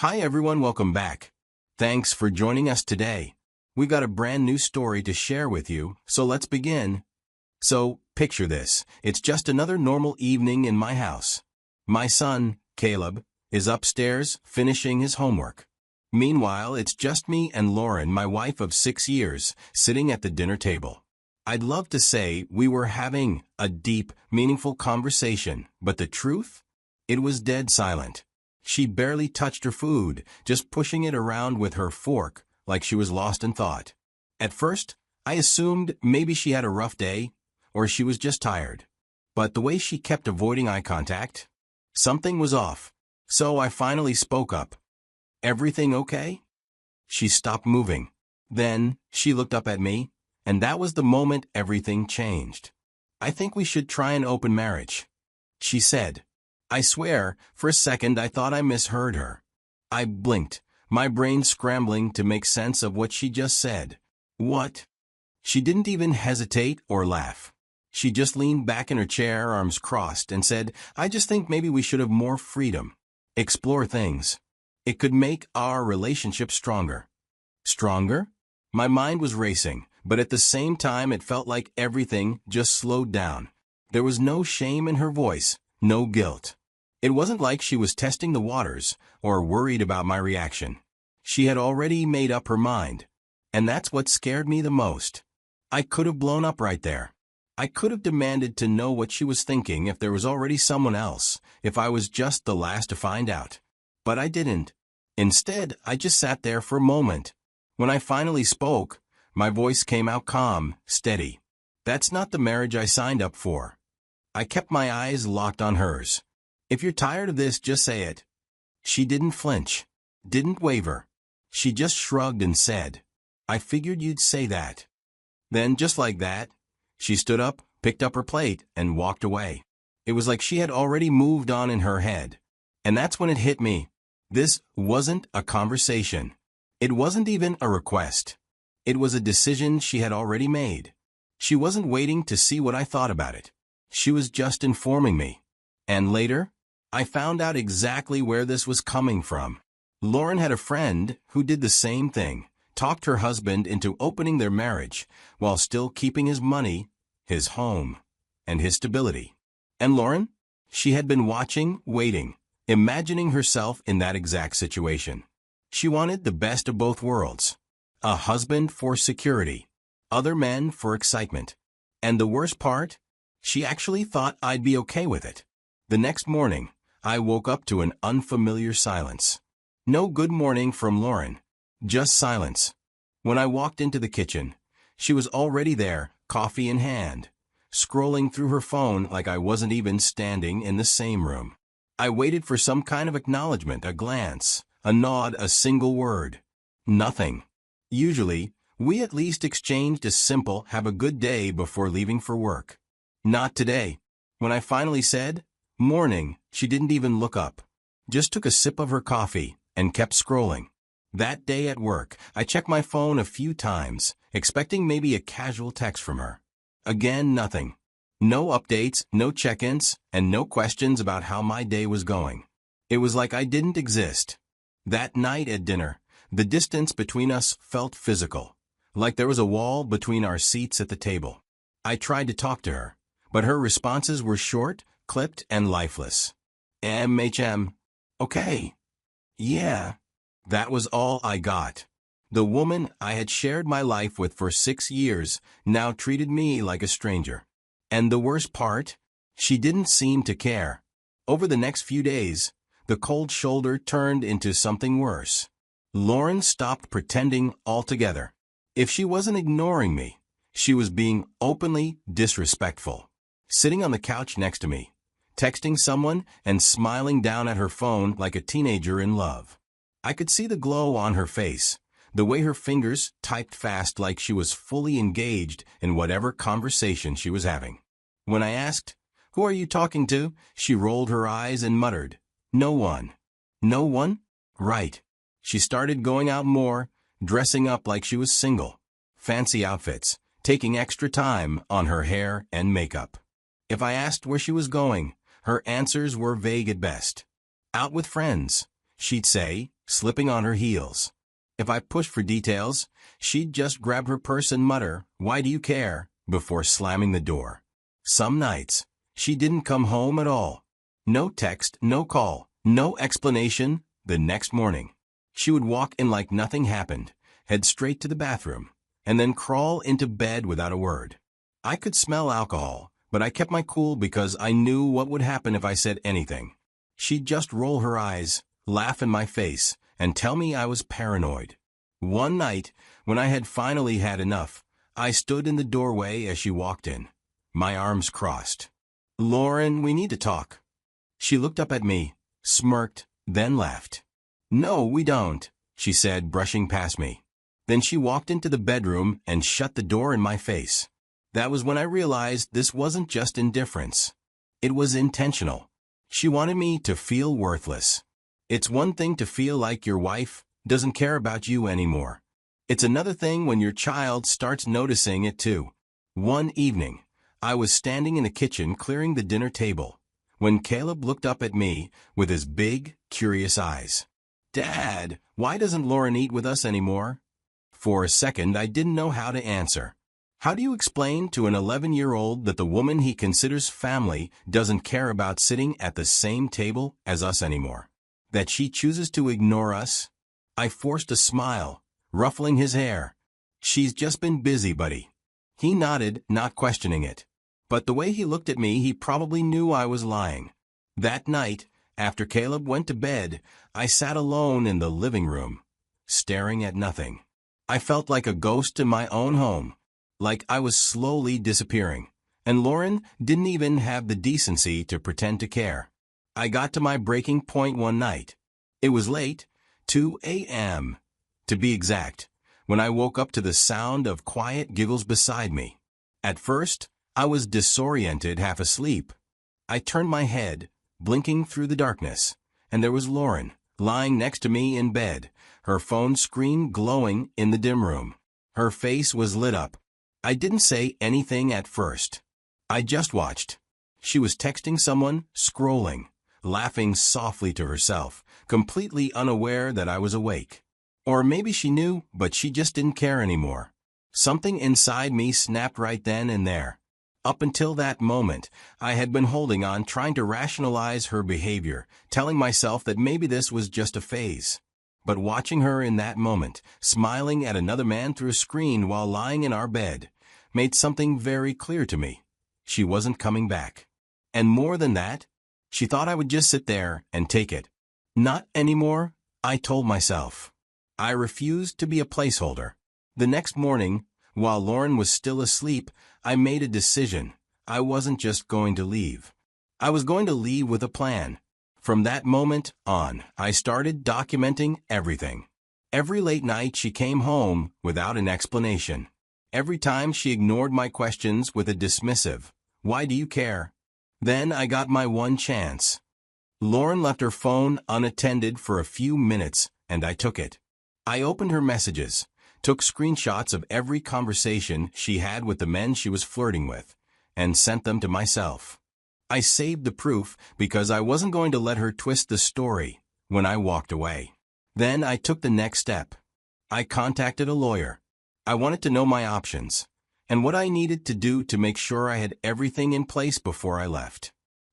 Hi everyone, welcome back. Thanks for joining us today. We've got a brand new story to share with you, so let's begin. So, picture this. It's just another normal evening in my house. My son, Caleb, is upstairs finishing his homework. Meanwhile, it's just me and Lauren, my wife of 6 years, sitting at the dinner table. I'd love to say we were having a deep, meaningful conversation, but the truth? It was dead silent. She barely touched her food, just pushing it around with her fork, like she was lost in thought. At first, I assumed maybe she had a rough day, or she was just tired. But the way she kept avoiding eye contact, something was off. So I finally spoke up. "Everything okay?" She stopped moving. Then, she looked up at me, and that was the moment everything changed. "I think we should try an open marriage," she said. I swear, for a second I thought I misheard her. I blinked, my brain scrambling to make sense of what she just said. What? She didn't even hesitate or laugh. She just leaned back in her chair, arms crossed, and said, "I just think maybe we should have more freedom. Explore things. It could make our relationship stronger." Stronger? My mind was racing, but at the same time it felt like everything just slowed down. There was no shame in her voice, no guilt. It wasn't like she was testing the waters or worried about my reaction. She had already made up her mind. And that's what scared me the most. I could have blown up right there. I could have demanded to know what she was thinking if there was already someone else, if I was just the last to find out. But I didn't. Instead, I just sat there for a moment. When I finally spoke, my voice came out calm, steady. "That's not the marriage I signed up for." I kept my eyes locked on hers. "If you're tired of this, just say it." She didn't flinch, didn't waver. She just shrugged and said, "I figured you'd say that." Then, just like that, she stood up, picked up her plate, and walked away. It was like she had already moved on in her head. And that's when it hit me. This wasn't a conversation. It wasn't even a request. It was a decision she had already made. She wasn't waiting to see what I thought about it. She was just informing me. And later, I found out exactly where this was coming from. Lauren had a friend who did the same thing, talked her husband into opening their marriage while still keeping his money, his home, and his stability. And Lauren? She had been watching, waiting, imagining herself in that exact situation. She wanted the best of both worlds. A husband for security, other men for excitement. And the worst part? She actually thought I'd be okay with it. The next morning, I woke up to an unfamiliar silence. No good morning from Lauren, just silence. When I walked into the kitchen, she was already there, coffee in hand, scrolling through her phone like I wasn't even standing in the same room. I waited for some kind of acknowledgement, a glance, a nod, a single word. Nothing. Usually, we at least exchanged a simple "have a good day" before leaving for work. Not today. When I finally said, "Morning," she didn't even look up. Just took a sip of her coffee and kept scrolling. That day at work, I checked my phone a few times, expecting maybe a casual text from her. Again, nothing. No updates, no check-ins, and no questions about how my day was going. It was like I didn't exist. That night at dinner, the distance between us felt physical, like there was a wall between our seats at the table. I tried to talk to her, but her responses were short, clipped, and lifeless. Okay. Yeah. That was all I got. The woman I had shared my life with for 6 years now treated me like a stranger. And the worst part? She didn't seem to care. Over the next few days, the cold shoulder turned into something worse. Lauren stopped pretending altogether. If she wasn't ignoring me, she was being openly disrespectful. Sitting on the couch next to me, texting someone and smiling down at her phone like a teenager in love. I could see the glow on her face, the way her fingers typed fast like she was fully engaged in whatever conversation she was having. When I asked, "Who are you talking to?" she rolled her eyes and muttered, "No one." No one? Right. She started going out more, dressing up like she was single. Fancy outfits, taking extra time on her hair and makeup. If I asked where she was going, her answers were vague at best. Out with friends, she'd say, slipping on her heels. If I pushed for details, she'd just grab her purse and mutter, "Why do you care?" before slamming the door. Some nights, she didn't come home at all. No text, no call, no explanation. The next morning, she would walk in like nothing happened, head straight to the bathroom, and then crawl into bed without a word. I could smell alcohol, but I kept my cool because I knew what would happen if I said anything. She'd just roll her eyes, laugh in my face, and tell me I was paranoid. One night, when I had finally had enough, I stood in the doorway as she walked in, my arms crossed. "Lauren, we need to talk." She looked up at me, smirked, then laughed. "No, we don't," she said, brushing past me. Then she walked into the bedroom and shut the door in my face. That was when I realized this wasn't just indifference. It was intentional. She wanted me to feel worthless. It's one thing to feel like your wife doesn't care about you anymore. It's another thing when your child starts noticing it too. One evening, I was standing in the kitchen clearing the dinner table, when Caleb looked up at me with his big, curious eyes. "Dad, why doesn't Lauren eat with us anymore?" For a second, I didn't know how to answer. How do you explain to an 11-year-old that the woman he considers family doesn't care about sitting at the same table as us anymore? That she chooses to ignore us? I forced a smile, ruffling his hair. "She's just been busy, buddy." He nodded, not questioning it. But the way he looked at me, he probably knew I was lying. That night, after Caleb went to bed, I sat alone in the living room, staring at nothing. I felt like a ghost in my own home, like I was slowly disappearing, and Lauren didn't even have the decency to pretend to care. I got to my breaking point one night. It was late, 2 a.m., to be exact, when I woke up to the sound of quiet giggles beside me. At first, I was disoriented, half asleep. I turned my head, blinking through the darkness, and there was Lauren, lying next to me in bed, her phone screen glowing in the dim room. Her face was lit up. I didn't say anything at first. I just watched. She was texting someone, scrolling, laughing softly to herself, completely unaware that I was awake. Or maybe she knew, but she just didn't care anymore. Something inside me snapped right then and there. Up until that moment, I had been holding on, trying to rationalize her behavior, telling myself that maybe this was just a phase. But watching her in that moment, smiling at another man through a screen while lying in our bed, made something very clear to me. She wasn't coming back. And more than that, she thought I would just sit there and take it. Not anymore, I told myself. I refused to be a placeholder. The next morning, while Lauren was still asleep, I made a decision. I wasn't just going to leave. I was going to leave with a plan. From that moment on, I started documenting everything. Every late night she came home without an explanation. Every time she ignored my questions with a dismissive, "Why do you care?" Then I got my one chance. Lauren left her phone unattended for a few minutes, and I took it. I opened her messages, took screenshots of every conversation she had with the men she was flirting with, and sent them to myself. I saved the proof because I wasn't going to let her twist the story when I walked away. Then I took the next step. I contacted a lawyer. I wanted to know my options and what I needed to do to make sure I had everything in place before I left.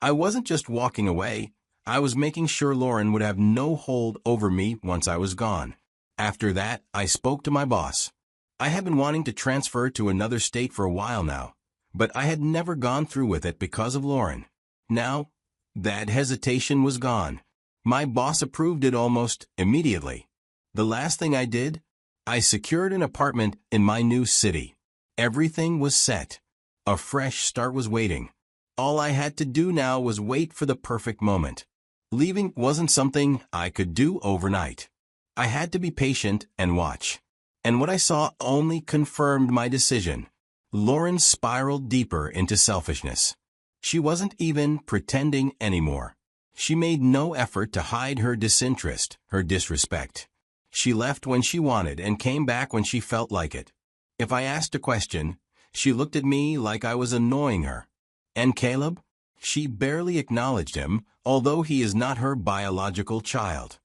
I wasn't just walking away. I was making sure Lauren would have no hold over me once I was gone. After that, I spoke to my boss. I had been wanting to transfer to another state for a while now, but I had never gone through with it because of Lauren. Now, that hesitation was gone. My boss approved it almost immediately. The last thing I did, I secured an apartment in my new city. Everything was set. A fresh start was waiting. All I had to do now was wait for the perfect moment. Leaving wasn't something I could do overnight. I had to be patient and watch. And what I saw only confirmed my decision. Lauren spiraled deeper into selfishness. She wasn't even pretending anymore. She made no effort to hide her disinterest, her disrespect. She left when she wanted and came back when she felt like it. If I asked a question, she looked at me like I was annoying her. And Caleb? She barely acknowledged him, although he is not her biological child.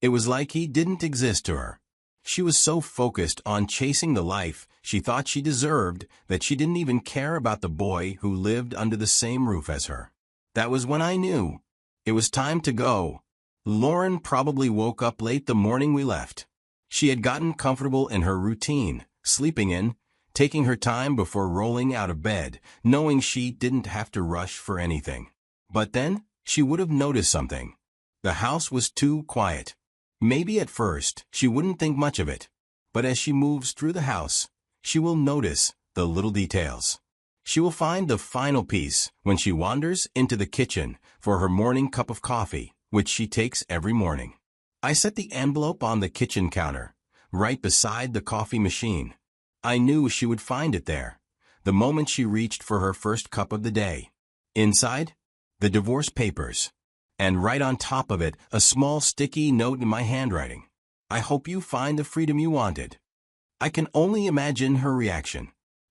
It was like he didn't exist to her. She was so focused on chasing the life she thought she deserved that she didn't even care about the boy who lived under the same roof as her. That was when I knew it was time to go. Lauren probably woke up late the morning we left. She had gotten comfortable in her routine, sleeping in, taking her time before rolling out of bed, knowing she didn't have to rush for anything. But then, she would have noticed something. The house was too quiet. Maybe at first, she wouldn't think much of it. But as she moves through the house, she will notice the little details. She will find the final piece when she wanders into the kitchen for her morning cup of coffee, which she takes every morning. I set the envelope on the kitchen counter, right beside the coffee machine. I knew she would find it there, the moment she reached for her first cup of the day. Inside, the divorce papers. And right on top of it, a small sticky note in my handwriting. I hope you find the freedom you wanted. I can only imagine her reaction.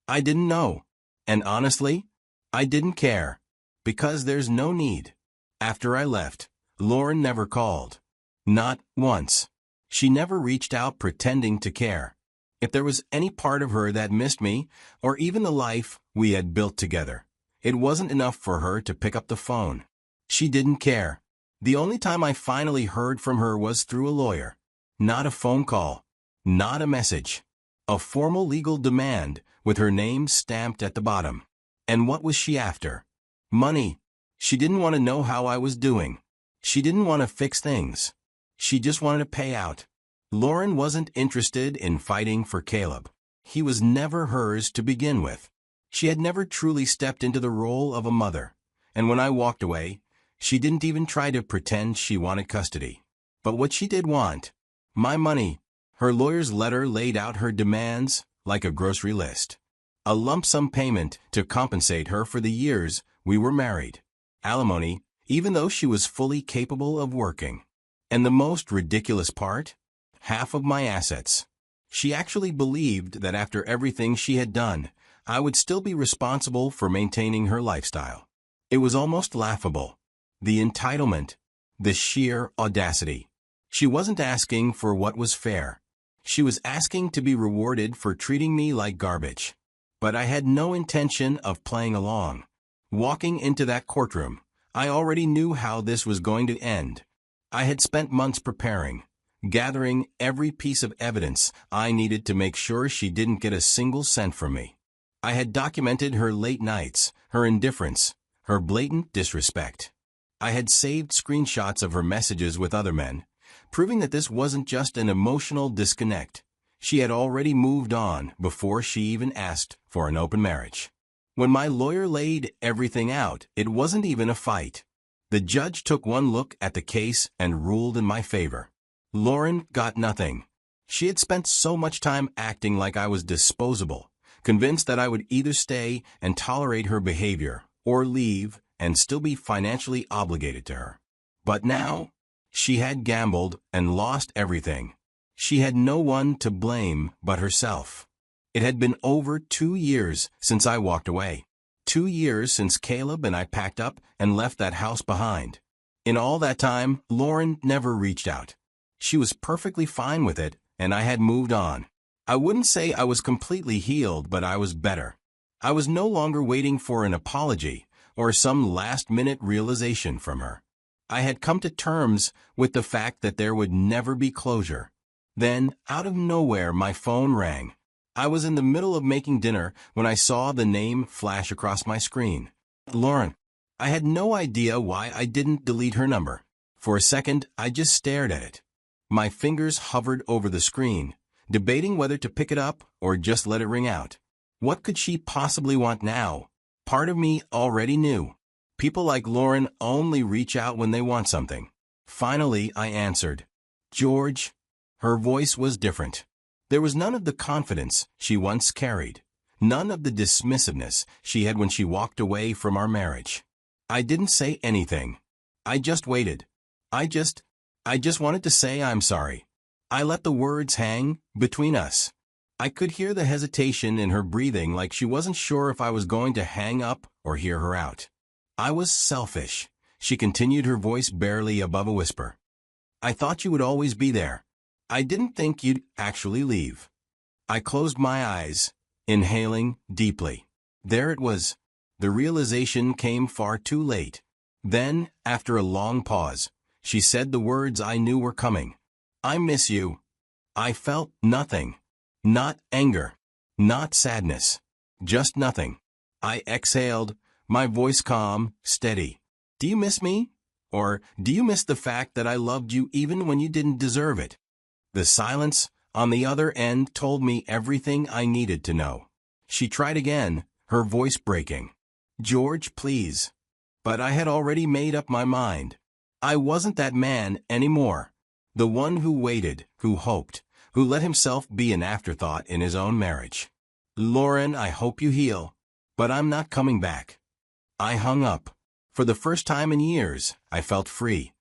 I didn't know. And honestly, I didn't care. Because there's no need. After I left, Lauren never called. Not once. She never reached out pretending to care. If there was any part of her that missed me, or even the life we had built together, it wasn't enough for her to pick up the phone. She didn't care. The only time I finally heard from her was through a lawyer. Not a phone call. Not a message. A formal legal demand with her name stamped at the bottom. And what was she after? Money. She didn't want to know how I was doing. She didn't want to fix things. She just wanted to pay out. Lauren wasn't interested in fighting for Caleb. He was never hers to begin with. She had never truly stepped into the role of a mother. And when I walked away, she didn't even try to pretend she wanted custody. But what she did want, my money. Her lawyer's letter laid out her demands like a grocery list. A lump sum payment to compensate her for the years we were married. Alimony, even though she was fully capable of working. And the most ridiculous part? Half of my assets. She actually believed that after everything she had done, I would still be responsible for maintaining her lifestyle. It was almost laughable. The entitlement. The sheer audacity. She wasn't asking for what was fair. She was asking to be rewarded for treating me like garbage. But I had no intention of playing along. Walking into that courtroom, I already knew how this was going to end. I had spent months preparing, gathering every piece of evidence I needed to make sure she didn't get a single cent from me. I had documented her late nights, her indifference, her blatant disrespect. I had saved screenshots of her messages with other men, proving that this wasn't just an emotional disconnect. She had already moved on before she even asked for an open marriage. When my lawyer laid everything out, it wasn't even a fight. The judge took one look at the case and ruled in my favor. Lauren got nothing. She had spent so much time acting like I was disposable, convinced that I would either stay and tolerate her behavior or leave and still be financially obligated to her. But now, she had gambled and lost everything. She had no one to blame but herself. It had been over 2 years since I walked away. 2 years since Caleb and I packed up and left that house behind. In all that time, Lauren never reached out. She was perfectly fine with it, and I had moved on. I wouldn't say I was completely healed, but I was better. I was no longer waiting for an apology or some last-minute realization from her. I had come to terms with the fact that there would never be closure. Then, out of nowhere, my phone rang. I was in the middle of making dinner when I saw the name flash across my screen. Lauren. I had no idea why I didn't delete her number. For a second, I just stared at it. My fingers hovered over the screen, debating whether to pick it up or just let it ring out. What could she possibly want now? Part of me already knew. People like Lauren only reach out when they want something. Finally, I answered. George. Her voice was different. There was none of the confidence she once carried, none of the dismissiveness she had when she walked away from our marriage. I didn't say anything. I just waited. I just wanted to say I'm sorry. I let the words hang between us. I could hear the hesitation in her breathing, like she wasn't sure if I was going to hang up or hear her out. I was selfish, she continued, her voice barely above a whisper. I thought you would always be there. I didn't think you'd actually leave. I closed my eyes, inhaling deeply. There it was. The realization came far too late. Then, after a long pause, she said the words I knew were coming. I miss you. I felt nothing. Not anger. Not sadness. Just nothing. I exhaled, my voice calm, steady. Do you miss me? Or do you miss the fact that I loved you even when you didn't deserve it? The silence on the other end told me everything I needed to know. She tried again, her voice breaking. George, please. But I had already made up my mind. I wasn't that man anymore. The one who waited, who hoped, who let himself be an afterthought in his own marriage. Lauren, I hope you heal. But I'm not coming back. I hung up. For the first time in years, I felt free.